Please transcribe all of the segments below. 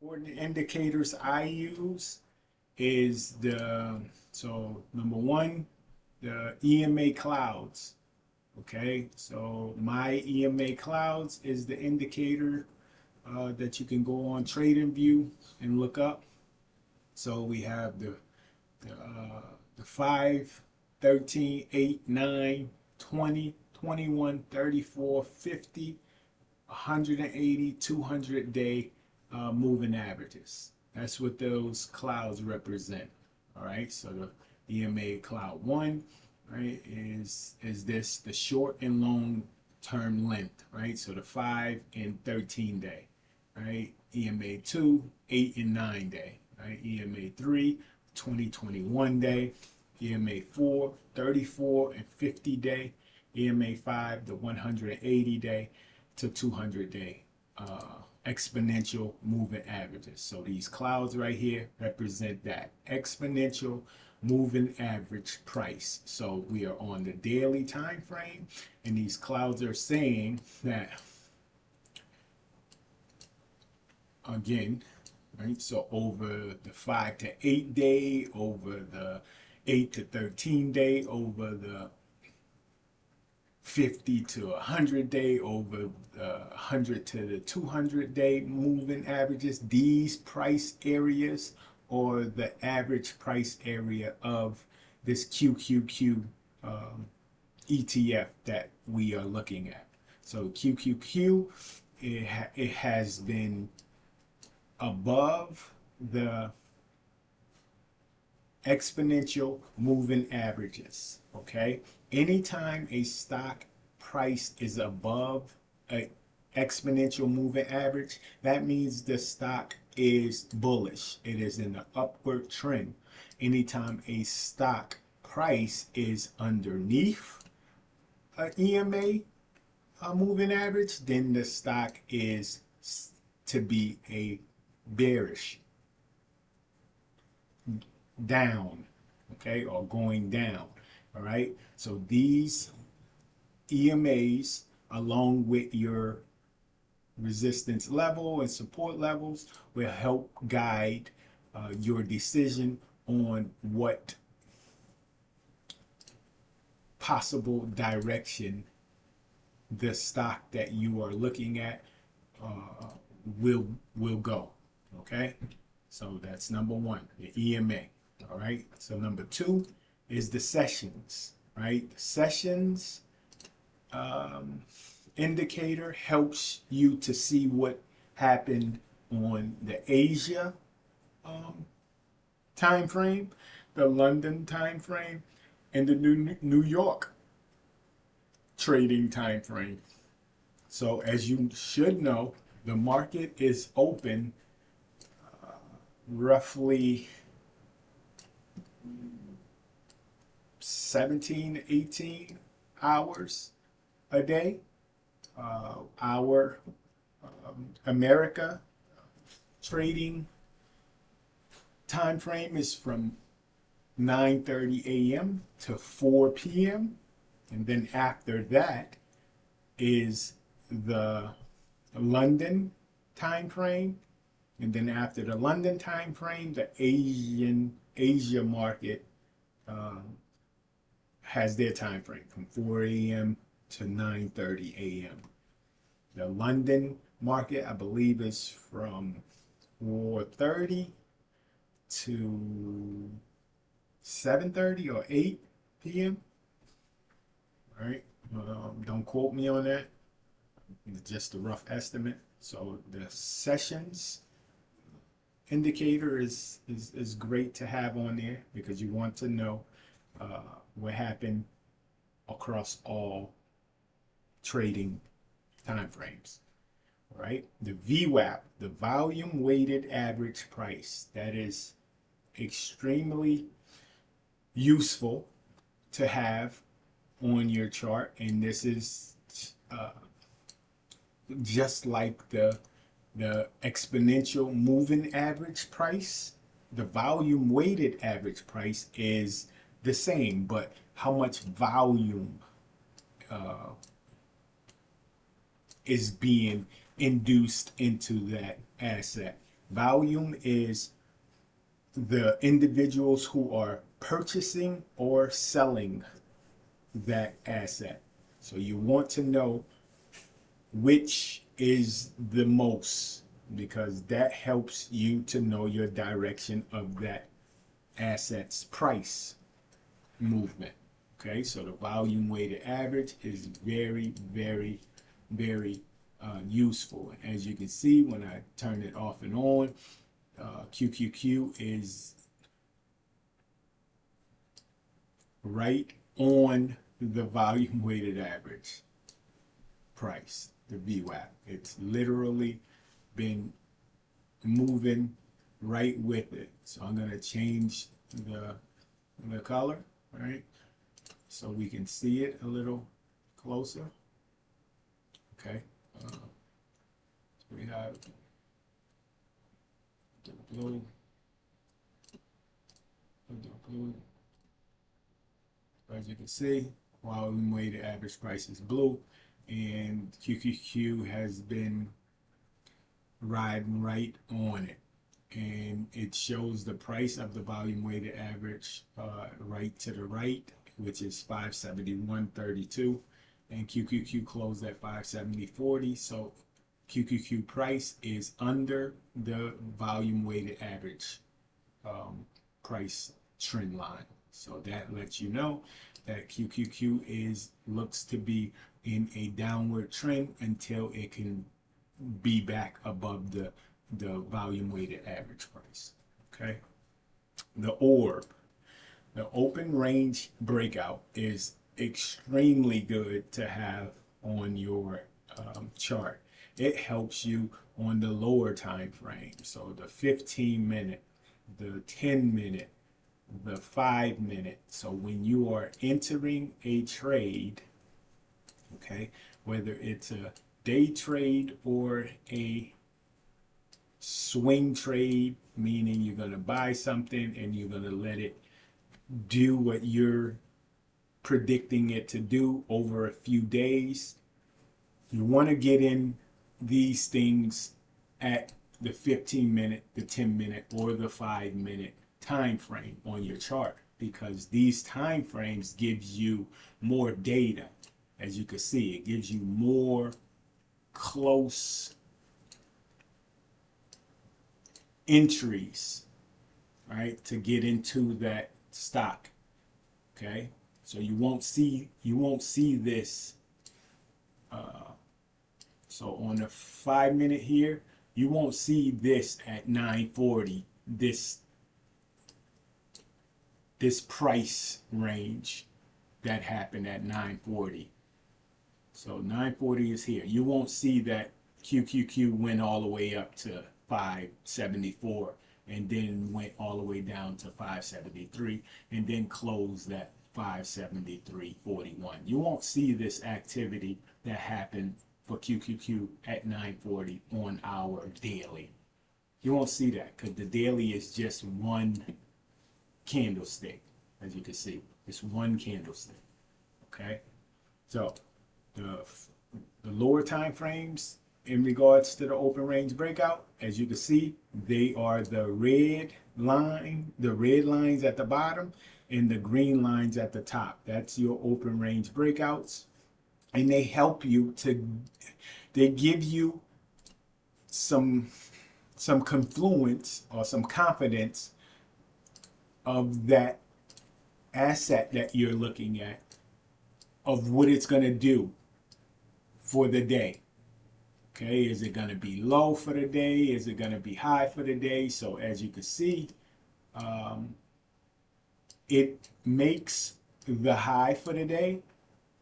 Important indicators I use is number one, the EMA Clouds. Okay, so my EMA Clouds is the indicator that you can go on TradingView and look up. So we have the 5, 13, 8, 9, 20, 21, 34, 50, 180, 200 day moving averages. That's what those clouds represent. All right, so the EMA Cloud 1, right, is this the short and long term length, right? So the 5 and 13 day, right? EMA 2, 8 and 9 day, right? EMA 3, 20, 21 day. EMA 4, 34 and 50 day. EMA 5, the 180 day to 200 day exponential moving averages. So these clouds right here represent that exponential moving average price. So we are on the daily time frame, and these clouds are saying that, again, right? So over the 5 to 8 day, over the 8 to 13 day, over the 50 to 100 day, over the 100 to the 200 day moving averages, these price areas or the average price area of this QQQ ETF that we are looking at. So QQQ, it has been above the exponential moving averages. Okay, anytime a stock price is above an exponential moving average, that means the stock is bullish. It is in the upward trend. Anytime a stock price is underneath an EMA moving average, then the stock is to be a bearish, down, okay, or going down. All right, so these EMAs, along with your resistance level and support levels, will help guide your decision on what possible direction the stock that you are looking at will go. Okay, so that's number one, the EMA. All right, so number two is the sessions, right? The sessions indicator helps you to see what happened on the Asia time frame, the London time frame, and the New York trading time frame. So as you should know, the market is open roughly 17, 18 hours a day. Our America trading time frame is from 9:30 a.m. to 4 p.m. And then after that is the London time frame. And then after the London time frame, the Asia market has their time frame from 4 a.m. to 9:30 a.m. The London market, I believe, is from 4:30 to 7:30 or 8 p.m. All right, don't quote me on that. It's just a rough estimate. So the sessions indicator is great to have on there because you want to know what happened across all trading time frames. All right, the VWAP, the volume weighted average price, that is extremely useful to have on your chart, and this is just like the exponential moving average price. The volume weighted average price is the same, but how much volume is being induced into that asset Volume is the individuals who are purchasing or selling that asset. So you want to know which is the most, because that helps you to know your direction of that asset's price movement. Okay, so the volume weighted average is very, very, very useful. As you can see, when I turn it off and on, QQQ is right on the volume weighted average price, the VWAP. It's literally been moving right with it. So I'm going to change the color, right? So we can see it a little closer. Okay. So we have the blue. As you can see, volume weighted average price is blue, and QQQ has been riding right on it, and it shows the price of the volume weighted average right to the right, which is 571.32, and QQQ closed at 570.40. So QQQ price is under the volume weighted average price trend line. So that lets you know that QQQ looks to be in a downward trend until it can be back above the volume weighted average price. Okay. The orb, the open range breakout, is extremely good to have on your chart. It helps you on the lower time frame. So the 15-minute, the 10-minute, the 5-minute. So when you are entering a trade, okay, whether it's a day trade or a swing trade, meaning you're going to buy something and you're going to let it do what you're predicting it to do over a few days, you want to get in these things at the 15-minute, the 10-minute, or the 5-minute time frame on your chart, because these time frames gives you more data. As you can see, it gives you more close entries, right, to get into that stock. Okay, so you won't see this. So on the 5-minute here, you won't see this at 940. This price range that happened at 940. So 940 is here. You won't see that QQQ went all the way up to 574 and then went all the way down to 573 and then closed at 573.41. You won't see this activity that happened for QQQ at 940 on our daily. You won't see that because the daily is just one candlestick. As you can see, it's one candlestick. Okay, so the lower time frames in regards to the open range breakout, as you can see, they are the red lines at the bottom and the green lines at the top. That's your open range breakouts, and they help you they give you some confluence or some confidence of that asset that you're looking at, of what it's going to do for the day. Okay, is it going to be low for the day? Is it going to be high for the day? So as you can see, it makes the high for the day,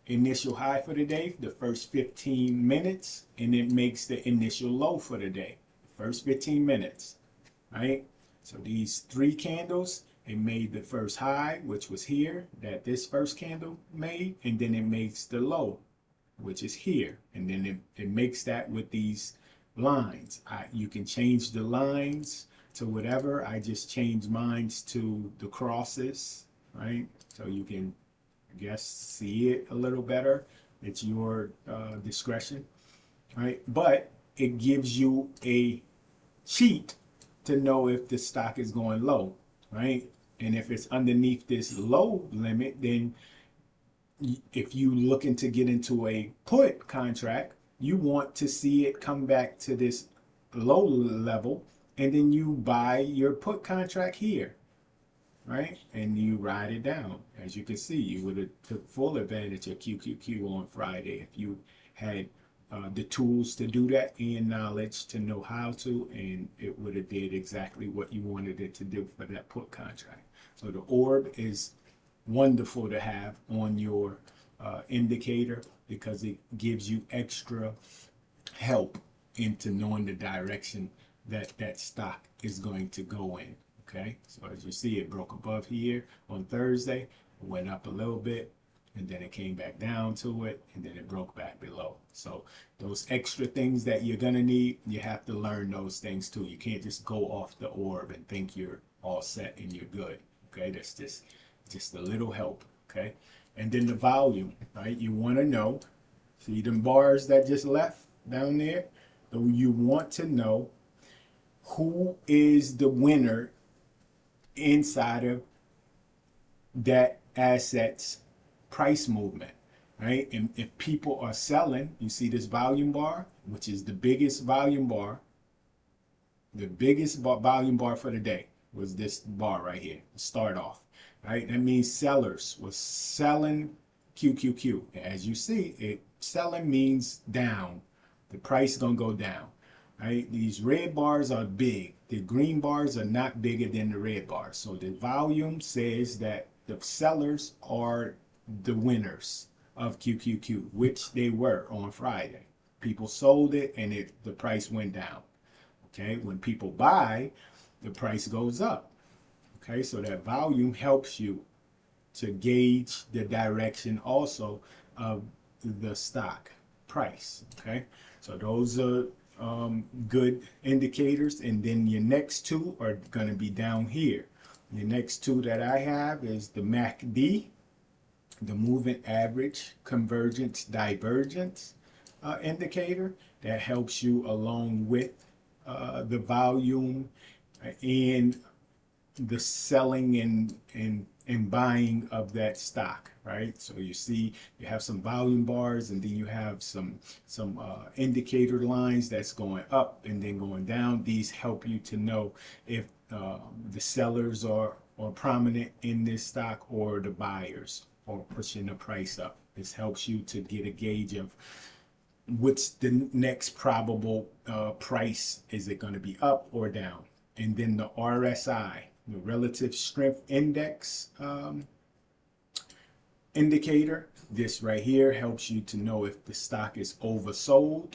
initial high for the day, the first 15 minutes, and it makes the initial low for the day, first 15 minutes, right? So these three candles, it made the first high, which was here, that this first candle made, and then it makes the low, which is here, and then it makes that with these lines. You can change the lines to whatever. I just changed mine to the crosses, right? So you can, I guess, see it a little better. It's your discretion, right? But it gives you a cheat to know if the stock is going low, right? And if it's underneath this low limit, then if you looking to get into a put contract, you want to see it come back to this low level, and then you buy your put contract here, right? And you ride it down. As you can see, you would have took full advantage of QQQ on Friday if you had the tools to do that and knowledge to know how to, and it would have did exactly what you wanted it to do for that put contract. So the orb is wonderful to have on your indicator because it gives you extra help into knowing the direction that that stock is going to go in. Okay, so as you see, it broke above here on Thursday, it went up a little bit, and then it came back down to it, and then it broke back below. So those extra things that you're gonna need, you have to learn those things too. You can't just go off the orb and think you're all set and you're good. Okay, that's just a little help. Okay, and then the volume, right? You want to know, see them bars that just left down there? So you want to know who is the winner inside of that asset's price movement, right? And if people are selling, you see this volume bar, which is the biggest volume bar. The biggest volume bar for the day was this bar right here, start off, right? That means sellers was selling QQQ. As you see, selling means down. The price is gonna go down, right? These red bars are big. The green bars are not bigger than the red bars. So the volume says that the sellers are the winners of QQQ, which they were on Friday. People sold it and the price went down. Okay, when people buy, the price goes up. Okay, so that volume helps you to gauge the direction also of the stock price. Okay, so those are good indicators. And then your next two are going to be down here. The next two that I have is the MACD, the moving average convergence divergence indicator that helps you along with the volume and the selling and buying of that stock, right? So you see you have some volume bars, and then you have some indicator lines that's going up and then going down. These help you to know if the sellers are prominent in this stock or the buyers are pushing the price up. This helps you to get a gauge of what's the next probable price. Is it going to be up or down? And then the RSI, the relative strength index indicator. This right here helps you to know if the stock is oversold,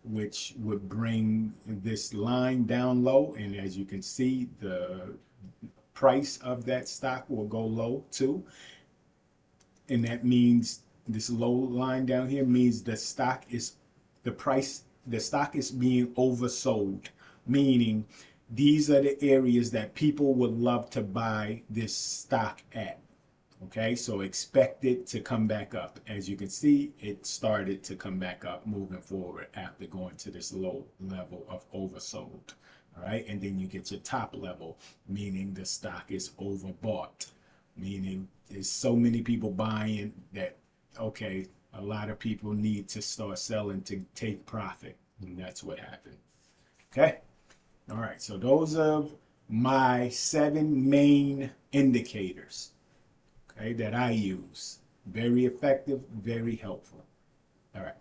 which would bring this line down low. And as you can see, the price of that stock will go low too. And that means this low line down here means the stock is being oversold, meaning these are the areas that people would love to buy this stock at. Okay, so expect it to come back up. As you can see, it started to come back up moving forward after going to this low level of oversold. All right, and then you get your top level, meaning the stock is overbought, meaning there's so many people buying that, okay, a lot of people need to start selling to take profit. And that's what happened. Okay. All right, so those are my 7 main indicators, okay, that I use. Very effective, very helpful. All right.